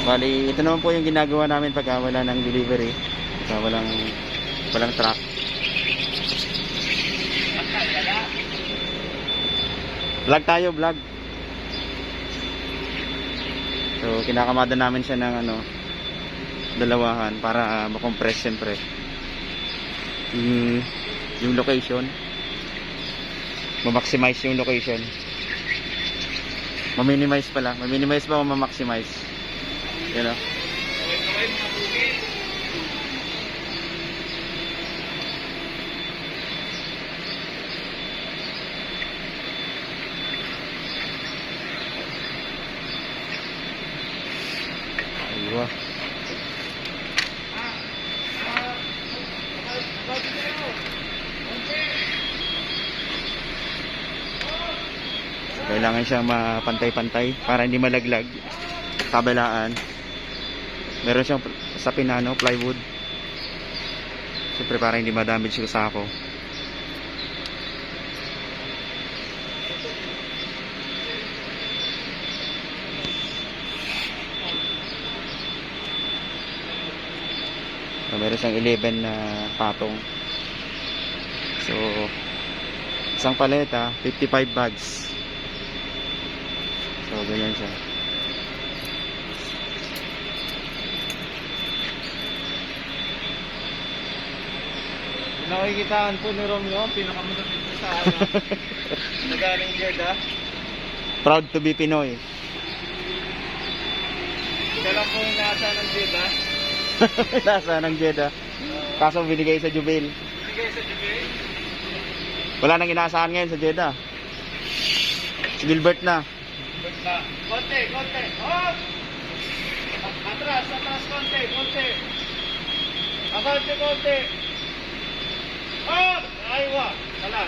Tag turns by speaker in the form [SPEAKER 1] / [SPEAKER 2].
[SPEAKER 1] Bali, ito naman po yung ginagawa namin pagka wala ng delivery. Pagka walang truck. Vlog tayo, vlog. So, kinakamada namin siya ng dalawahan para makompress siyempre yung location, ma-maximize yung location, ma-minimize pala, ma-minimize ba o ma-maximize, yun o. Aywa. Kailangan siya mapantay-pantay para hindi malaglag. Kabilaan meron siyang sa pinano, plywood, siyempre para hindi ma-damage yung sako. So, meron siyang 11 na patong. So isang paleta 55 bags. So ganyan siya.
[SPEAKER 2] Nakikitaan po ni Romeo, pinakamalapit po sa nagaling Jeddah.
[SPEAKER 1] Proud to be Pinoy.
[SPEAKER 2] Siya lang po yung nasa ng Jeddah.
[SPEAKER 1] Nasa ng Jeddah. Kaso binigay sa Jubil.
[SPEAKER 2] Binigay sa Jubil.
[SPEAKER 1] Wala nang inaasahan ngayon sa Jeddah. Si Gilbert na.
[SPEAKER 2] Konti, konti. Hop! Atras, konti, konti. Konti, konti. Hop! Aywa! Wala.